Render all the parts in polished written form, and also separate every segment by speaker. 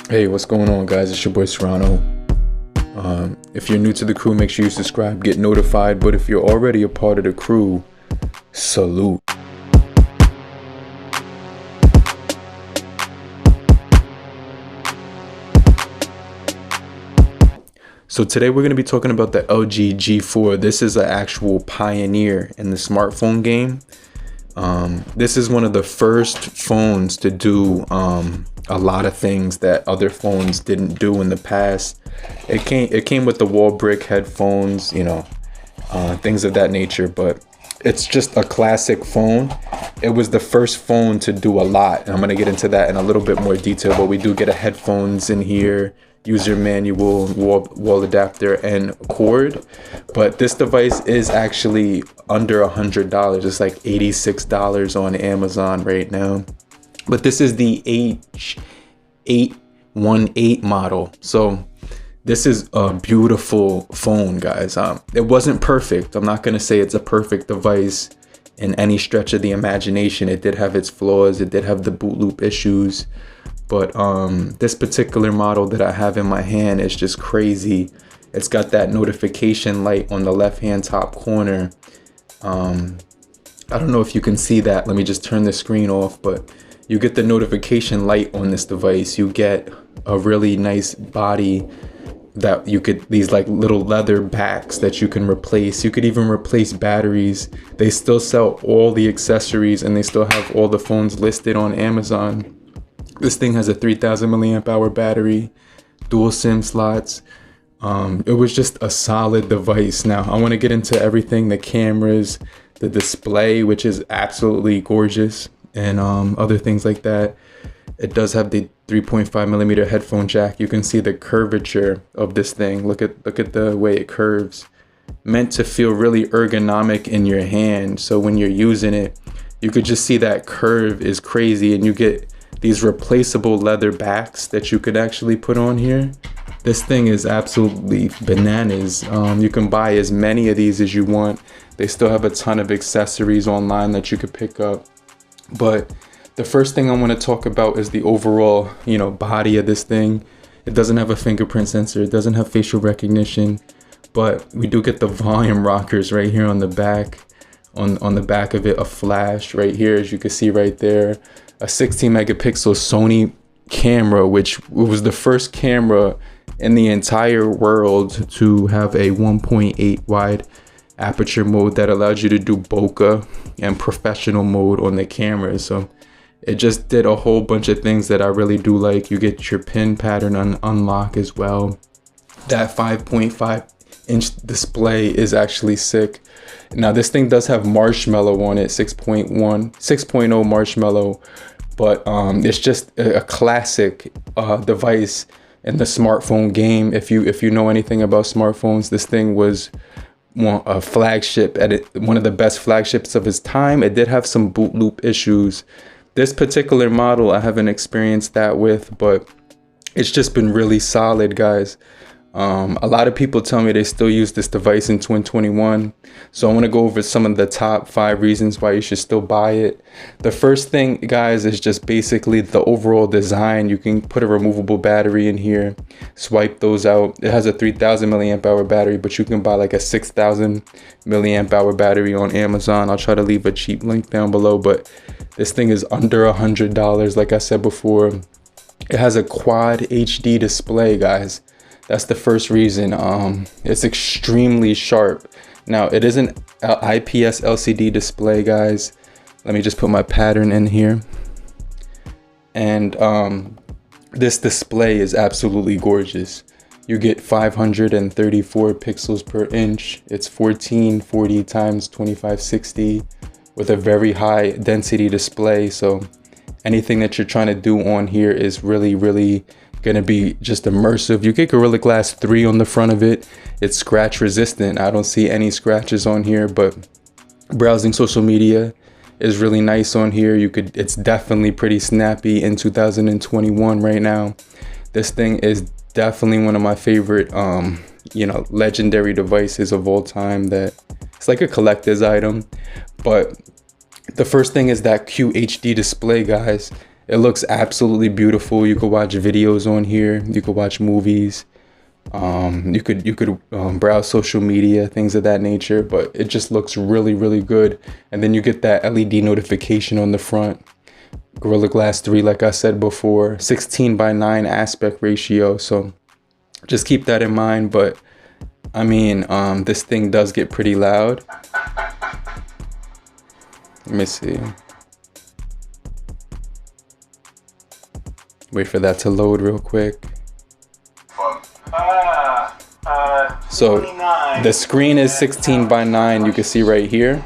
Speaker 1: Hey, what's going on, guys? It's your boy Serrano. If you're new to the crew, make sure you subscribe, get notified. But if you're already a part of the crew, salute. So today we're going to be talking about the LG G4. This is an actual pioneer in the smartphone game. This is one of the first phones to do a lot of things that other phones didn't do in the past. It came with the wall brick headphones, things of that nature, but it's just a classic phone. It was the first phone to do a lot, and I'm going to get into that in a little bit more detail, but we do get a headphones in here, user manual, wall adapter, and cord. But this device is actually under $100. It's like $86 on Amazon right now. But this is the H818 model. So this is a beautiful phone, guys. It wasn't perfect. I'm not gonna say it's a perfect device in any stretch of the imagination. It did have its flaws. It did have the boot loop issues. But this particular model that I have in my hand is just crazy. It's got that notification light on the left-hand top corner. I don't know if you can see that. Let me just turn the screen off, but you get the notification light on this device. You get a really nice body that these like little leather backs that you can replace. You could even replace batteries. They still sell all the accessories, and they still have all the phones listed on Amazon. This thing has a 3000 milliamp hour battery, dual SIM slots. It was just a solid device. Now I want to get into everything, the cameras, the display, which is absolutely gorgeous, and other things like that. It does have the 3.5 millimeter headphone jack. You can see the curvature of this thing. Look at the way it curves. Meant to feel really ergonomic in your hand. So when you're using it, you could just see that curve is crazy, and you get these replaceable leather backs that you could actually put on here. This thing is absolutely bananas. You can buy as many of these as you want. They still have a ton of accessories online that you could pick up. But the first thing I want to talk about is the overall, body of this thing. It doesn't have a fingerprint sensor. It doesn't have facial recognition, but we do get the volume rockers right here on the back. On the back of it, a flash right here, as you can see right there. A 16 megapixel Sony camera, which was the first camera in the entire world to have a 1.8 wide aperture mode that allows you to do bokeh and professional mode on the camera. So it just did a whole bunch of things that I really do like. You get your pin pattern unlock as well. That 5.5-inch display is actually sick. Now this thing does have Marshmallow on it, 6.0 Marshmallow, but it's just a classic device in the smartphone game. If you know anything about smartphones, this thing was a flagship one of the best flagships of its time. It did have some boot loop issues. This particular model I haven't experienced that with, but it's just been really solid, guys. A lot of people tell me they still use this device in 2021. So I want to go over some of the top 5 reasons why you should still buy it. The first thing, guys, is just basically the overall design. You can put a removable battery in here, swipe those out. It has a 3000 milliamp hour battery, but you can buy like a 6000 milliamp hour battery on Amazon. I'll try to leave a cheap link down below, but this thing is under $100. Like I said before, it has a quad HD display, guys. That's the first reason. It's extremely sharp. Now it is an IPS LCD display, guys. Let me just put my pattern in here. And this display is absolutely gorgeous. You get 534 pixels per inch. It's 1440 times 2560 with a very high density display. So anything that you're trying to do on here is really gonna be just immersive. You get Gorilla Glass 3 on the front of it. It's scratch resistant. I don't see any scratches on here, but browsing social media is really nice on here. It's definitely pretty snappy in 2021 right now. This thing is definitely one of my favorite legendary devices of all time. That it's like a collector's item. But the first thing is that QHD display, guys. It looks absolutely beautiful. You could watch videos on here. You could watch movies. You could browse social media, things of that nature, but it just looks really, really good. And then you get that LED notification on the front. Gorilla Glass 3, like I said before, 16:9 aspect ratio. So just keep that in mind. But I mean, this thing does get pretty loud. Let me see. Wait for that to load real quick. So the screen is 16:9. You can see right here.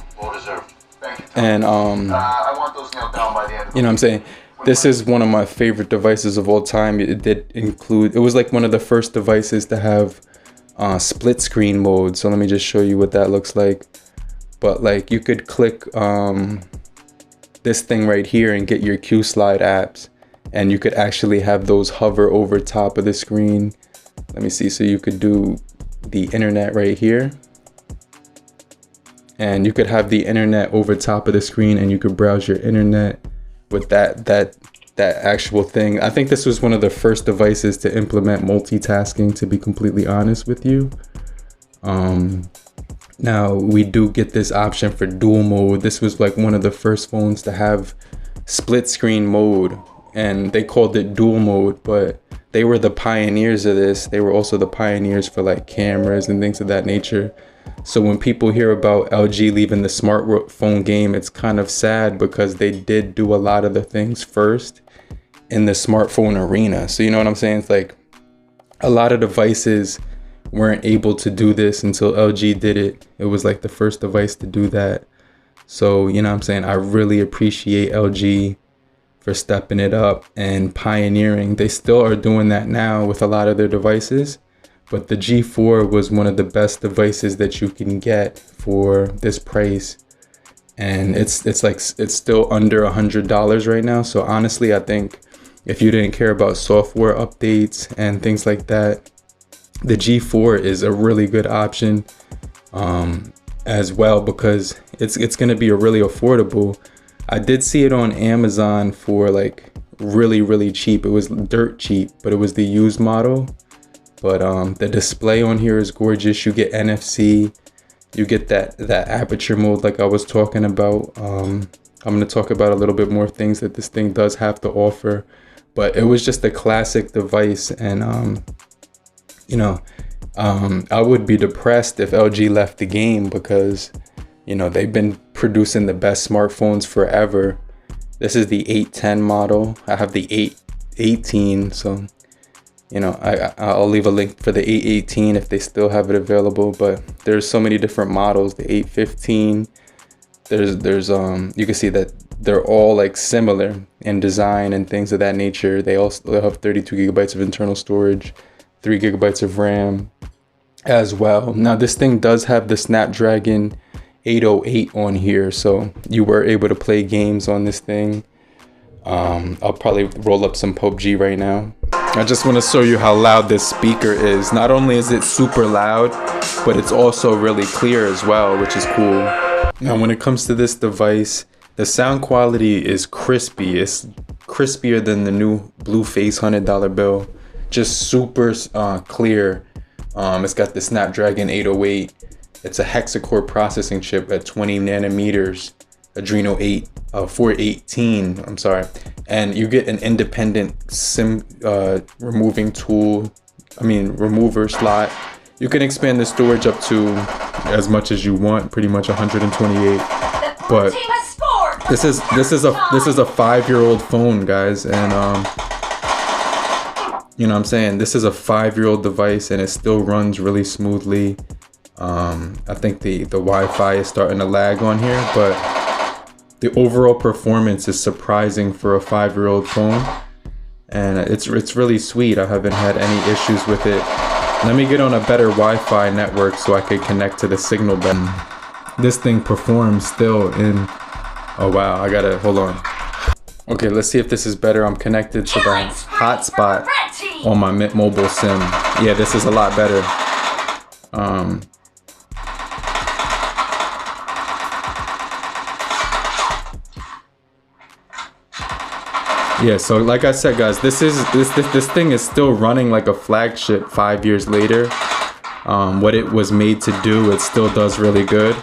Speaker 1: And I want those nailed down by the end. You know what I'm saying? This is one of my favorite devices of all time. It was like one of the first devices to have split screen mode. So let me just show you what that looks like. But like you could click this thing right here and get your Q Slide apps, and you could actually have those hover over top of the screen. Let me see. So you could do the internet right here, and you could have the internet over top of the screen, and you could browse your internet with that actual thing. I think this was one of the first devices to implement multitasking, to be completely honest with you. Now we do get this option for dual mode. This was like one of the first phones to have split screen mode, and they called it dual mode, but they were the pioneers of this. They were also the pioneers for like cameras and things of that nature. So when people hear about LG leaving the smartphone game, it's kind of sad, because they did do a lot of the things first in the smartphone arena. So you know what I'm saying? It's like a lot of devices weren't able to do this until LG did it. It was like the first device to do that. So, you know what I'm saying? I really appreciate LG for stepping it up and pioneering. They still are doing that now with a lot of their devices, but the G4 was one of the best devices that you can get for this price. And it's still under $100 right now. So honestly, I think if you didn't care about software updates and things like that, the G4 is a really good option as well, because it's going to be a really affordable. I did see it on Amazon for like really, really cheap. It was dirt cheap, but it was the used model. But the display on here is gorgeous. You get NFC, you get that aperture mode like I was talking about. I'm going to talk about a little bit more things that this thing does have to offer. But it was just a classic device, and you know, I would be depressed if LG left the game, because you know, they've been producing the best smartphones forever. This is the 810 model. I have the 818, so you know, I'll leave a link for the 818 if they still have it available. But there's so many different models. The 815. There's you can see that they're all like similar in design and things of that nature. They also have 32 gigabytes of internal storage, 3 gigabytes of RAM as well. Now this thing does have the Snapdragon 808 on here, so you were able to play games on this thing. I'll probably roll up some PUBG right now. I just want to show you how loud this speaker is. Not only is it super loud, but it's also really clear as well, which is cool. Now when it comes to this device, the sound quality is crispy. It's crispier than the new Blueface $100 bill. Just super clear. It's got the Snapdragon 808. It's a hexa-core processing chip at 20 nanometers, Adreno 418, I'm sorry. And you get an independent SIM remover slot. You can expand the storage up to as much as you want, pretty much 128. But this is a 5-year-old phone, guys, and you know what I'm saying? This is a 5-year-old device, and it still runs really smoothly. I think the Wi-Fi is starting to lag on here, but the overall performance is surprising for a 5-year-old phone, and it's really sweet. I haven't had any issues with it. Let me get on a better Wi-Fi network so I could connect to the signal better. This thing performs still in, oh wow, I gotta, hold on. Okay, let's see if this is better. I'm connected to the hotspot on my Mint Mobile SIM. Yeah, this is a lot better. Yeah, so like I said, guys, this thing is still running like a flagship 5 years later. What it was made to do, it still does really good,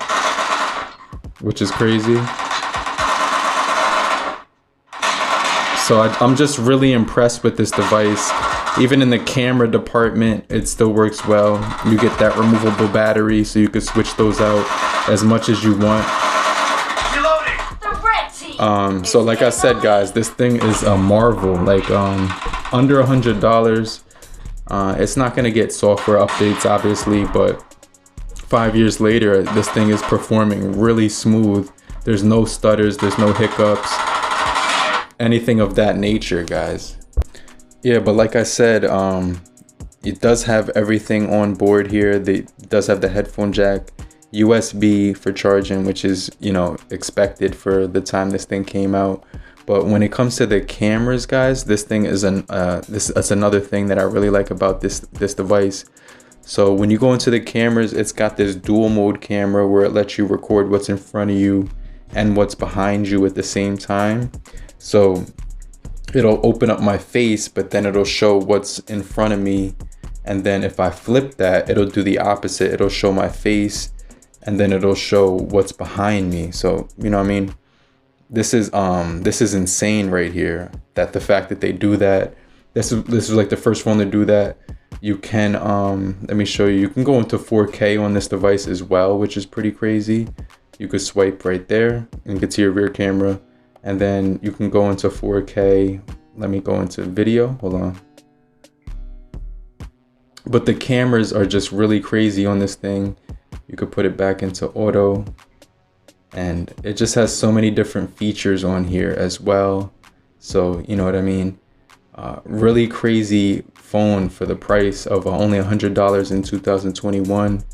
Speaker 1: which is crazy. So I'm just really impressed with this device. Even in the camera department, it still works well. You get that removable battery, so you can switch those out as much as you want. So like I said, guys, this thing is a marvel. Like under $100. It's not gonna get software updates, obviously, but 5 years later, this thing is performing really smooth. There's no stutters, there's no hiccups, anything of that nature, guys. Yeah, but like I said, it does have everything on board here. It does have the headphone jack, USB for charging, which is, you know, expected for the time this thing came out. But when it comes to the cameras, guys, this thing is that's another thing that I really like about this device. So when you go into the cameras, it's got this dual mode camera where it lets you record what's in front of you and what's behind you at the same time. So it'll open up my face, but then it'll show what's in front of me. And then if I flip that, it'll do the opposite. It'll show my face, and then it'll show what's behind me. So, you know what I mean? This is insane right here. That the fact that they do that. This is like the first phone to do that. You can let me show you. You can go into 4K on this device as well, which is pretty crazy. You could swipe right there and get to your rear camera, and then you can go into 4K. Let me go into video. Hold on. But the cameras are just really crazy on this thing. You could put it back into auto, and it just has so many different features on here as well. So, you know what I mean? Really crazy phone for the price of only $100 in 2021.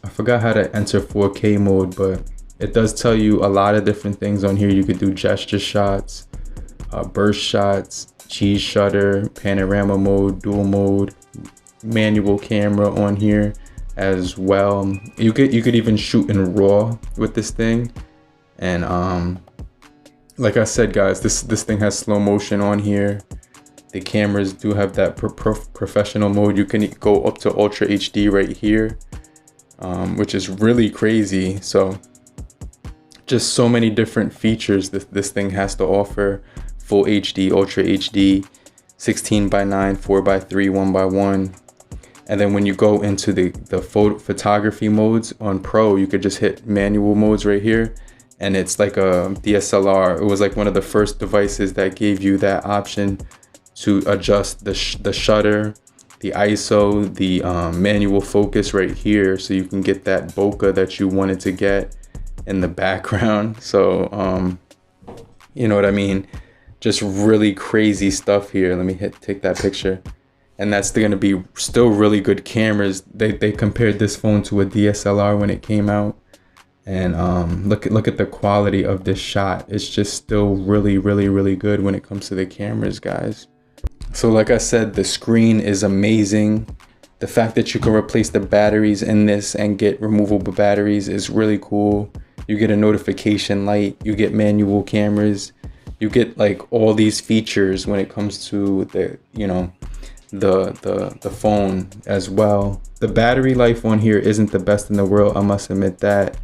Speaker 1: I forgot how to enter 4K mode, but it does tell you a lot of different things on here. You could do gesture shots, burst shots, cheese shutter, panorama mode, dual mode, manual camera on here as well. You could even shoot in RAW with this thing. And like I said, guys, this thing has slow motion on here. The cameras do have that professional mode. You can go up to Ultra HD right here, which is really crazy. So just so many different features this thing has to offer. Full HD, Ultra HD, 16:9, 4:3, 1:1. And then when you go into the photography modes on Pro, you could just hit manual modes right here, and it's like a DSLR. It was like one of the first devices that gave you that option to adjust the shutter, the ISO, the manual focus right here, so you can get that bokeh that you wanted to get in the background. So you know what I mean? Just really crazy stuff here. Let me take that picture. And that's going to be still really good cameras. They compared this phone to a DSLR when it came out, and look at the quality of this shot. It's just still really good when it comes to the cameras, guys. So like I said, the screen is amazing. The fact that you can replace the batteries in this and get removable batteries is really cool. You get a notification light, you get manual cameras, you get like all these features when it comes to the, you know, the phone as well. The battery life on here isn't the best in the world, I must admit that,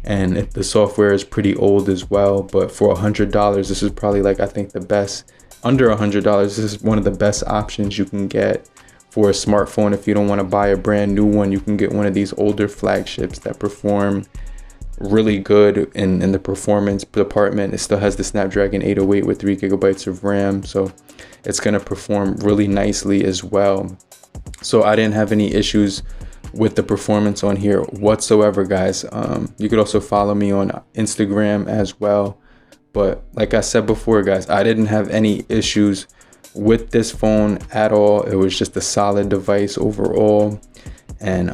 Speaker 1: and the software is pretty old as well. But for $100, this is probably, like, I think the best. Under $100, this is one of the best options you can get for a smartphone. If you don't want to buy a brand new one, you can get one of these older flagships that perform really good in the performance department. It still has the Snapdragon 808 with 3 GB of RAM, so it's going to perform really nicely as well. So I didn't have any issues with the performance on here whatsoever, guys. You could also follow me on Instagram as well. But like I said before, guys, I didn't have any issues with this phone at all. It was just a solid device overall. And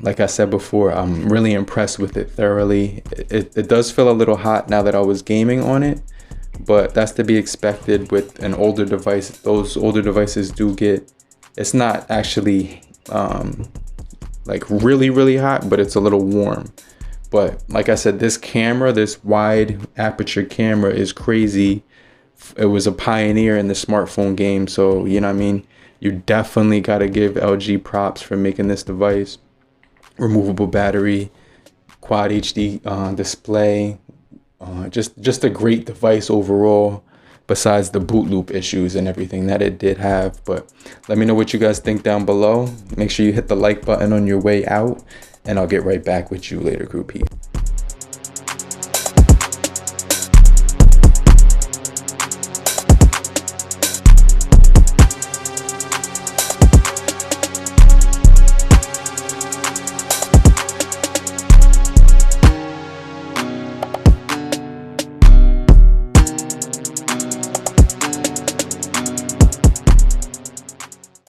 Speaker 1: like I said before, I'm really impressed with it thoroughly. It does feel a little hot now that I was gaming on it, but that's to be expected with an older device. Those older devices do get, it's not actually like really hot, but it's a little warm. But like I said, this camera, this wide aperture camera, is crazy it was a pioneer in the smartphone game. So, you know what I mean? You definitely got to give LG props for making this device. Removable battery, quad HD display, just a great device overall, besides the boot loop issues and everything that it did have. But let me know what you guys think down below. Make sure you hit the like button on your way out, and I'll get right back with you later, Group P.